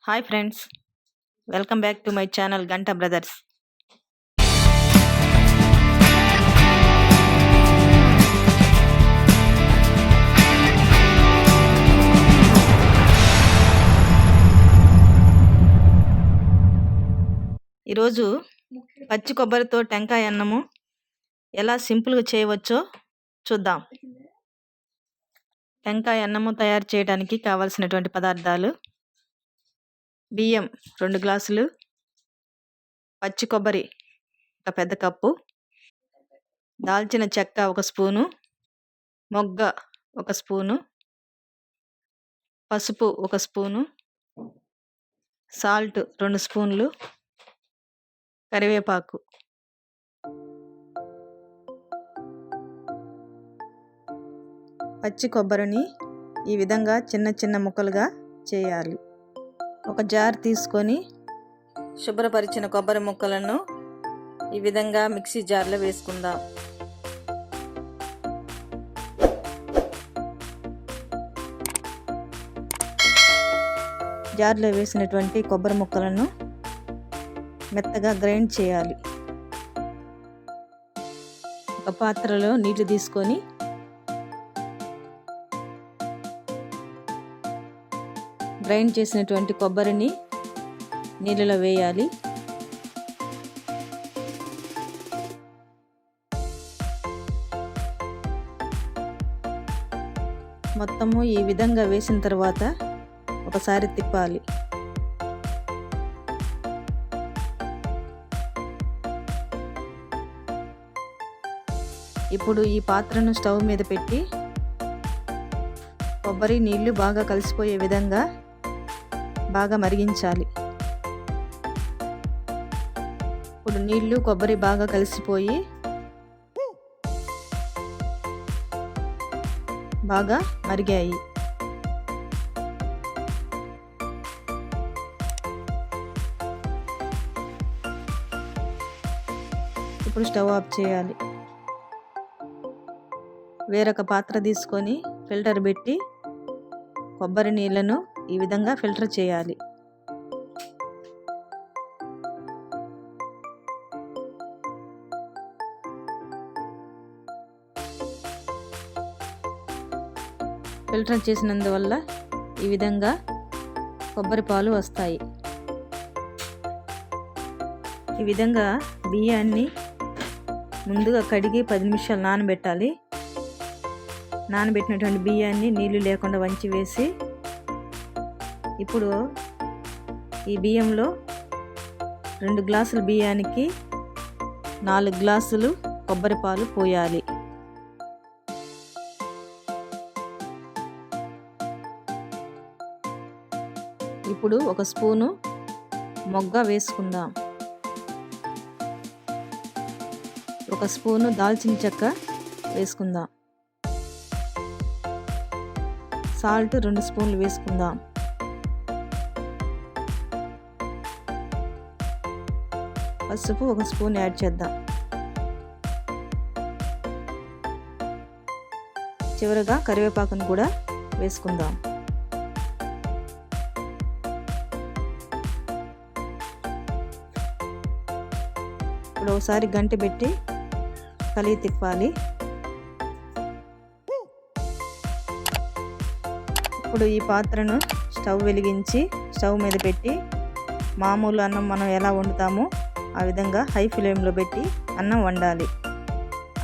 Hi friends, welcome back to my channel Ganta brothers. ఈరోజు పచ్చి కొబ్బరితో టెంకాయ అన్నము ఎలా సింపుల్గా చేయవచ్చో చూద్దాం. టెంకాయ అన్నము తయారు చేయడానికి కావలసినటువంటి పదార్థాలు: బియ్యం 2 గ్లాసులు, పచ్చి కొబ్బరి 1 పెద్ద కప్పు, దాల్చిన చెక్క 1 స్పూను, మొగ్గ 1 స్పూను, పసుపు 1 స్పూను, సాల్ట్ 2 స్పూన్లు, కరివేపాకు. పచ్చి కొబ్బరిని ఈ విధంగా చిన్న చిన్న ముక్కలుగా చేయాలి. ఒక జార్ తీసుకొని శుభ్రపరిచిన కొబ్బరి ముక్కలను ఈ విధంగా మిక్సీ జార్లో వేసుకుందాం. జార్లో వేసినటువంటి కొబ్బరి ముక్కలను మెత్తగా గ్రైండ్ చేయాలి. ఒక పాత్రలో నీళ్లు తీసుకొని గ్రైండ్ చేసినటువంటి కొబ్బరిని నీళ్ళలో వేయాలి. మొత్తము ఈ విధంగా వేసిన తర్వాత ఒకసారి తిప్పాలి. ఇప్పుడు ఈ పాత్రను స్టవ్ మీద పెట్టి కొబ్బరి నీళ్లు బాగా కలిసిపోయే విధంగా బాగా మరిగించాలి. ఇప్పుడు నీళ్లు కొబ్బరి బాగా కలిసిపోయి బాగా మరిగాయి. ఇప్పుడు స్టవ్ ఆఫ్ చేయాలి. వేరొక పాత్ర తీసుకొని ఫిల్టర్ పెట్టి కొబ్బరి నీళ్లను ఈ విధంగా ఫిల్టర్ చేయాలి. ఫిల్టర్ చేసినందువల్ల ఈ విధంగా కొబ్బరి పాలు వస్తాయి. ఈ విధంగా బియ్యాన్ని ముందుగా కడిగి 10 నిమిషాలు నానబెట్టాలి. నానబెట్టినటువంటి బియ్యాన్ని నీళ్లు లేకుండా వంచి వేసి ఇప్పుడు ఈ బియ్యంలో 2 గ్లాసుల బియ్యానికి 4 గ్లాసులు కొబ్బరి పాలు పోయాలి. ఇప్పుడు 1 స్పూను మొగ్గ వేసుకుందాం. 1 స్పూను దాల్చిన చెక్క వేసుకుందాం. సాల్ట్ 2 స్పూన్లు వేసుకుందాం. పసుపు 1 స్పూన్ యాడ్ చేద్దాం. చివరగా కరివేపాకును కూడా వేసుకుందాం. ఇప్పుడు ఒకసారి గంటె పెట్టి కలిగి తిప్పాలి. ఇప్పుడు ఈ పాత్రను స్టవ్ వెలిగించి స్టవ్ మీద పెట్టి మామూలు అన్నం మనం ఎలా వండుతామో ఆ విధంగా హై ఫ్లేమ్లో పెట్టి అన్నం వండాలి.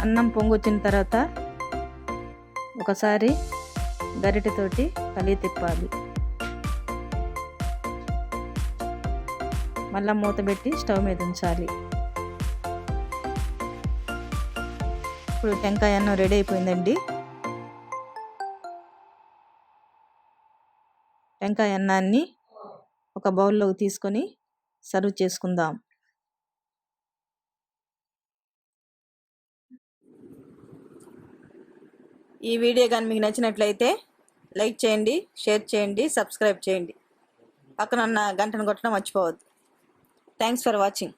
అన్నం పొంగొచ్చిన తర్వాత ఒకసారి గరిటెతోటి కలిగి తిప్పాలి. మళ్ళీ మూత పెట్టి స్టవ్ మీద ఉంచాలి. ఇప్పుడు టెంకాయ అన్నం రెడీ అయిపోయిందండి. టెంకాయ అన్నాన్ని ఒక బౌల్లోకి తీసుకొని సర్వ్ చేసుకుందాం. ఈ వీడియో కానీ మీకు నచ్చినట్లయితే లైక్ చేయండి, షేర్ చేయండి, సబ్స్క్రైబ్ చేయండి. పక్కన ఉన్న గంటను కొట్టడం మర్చిపోవద్దు. Thanks for watching.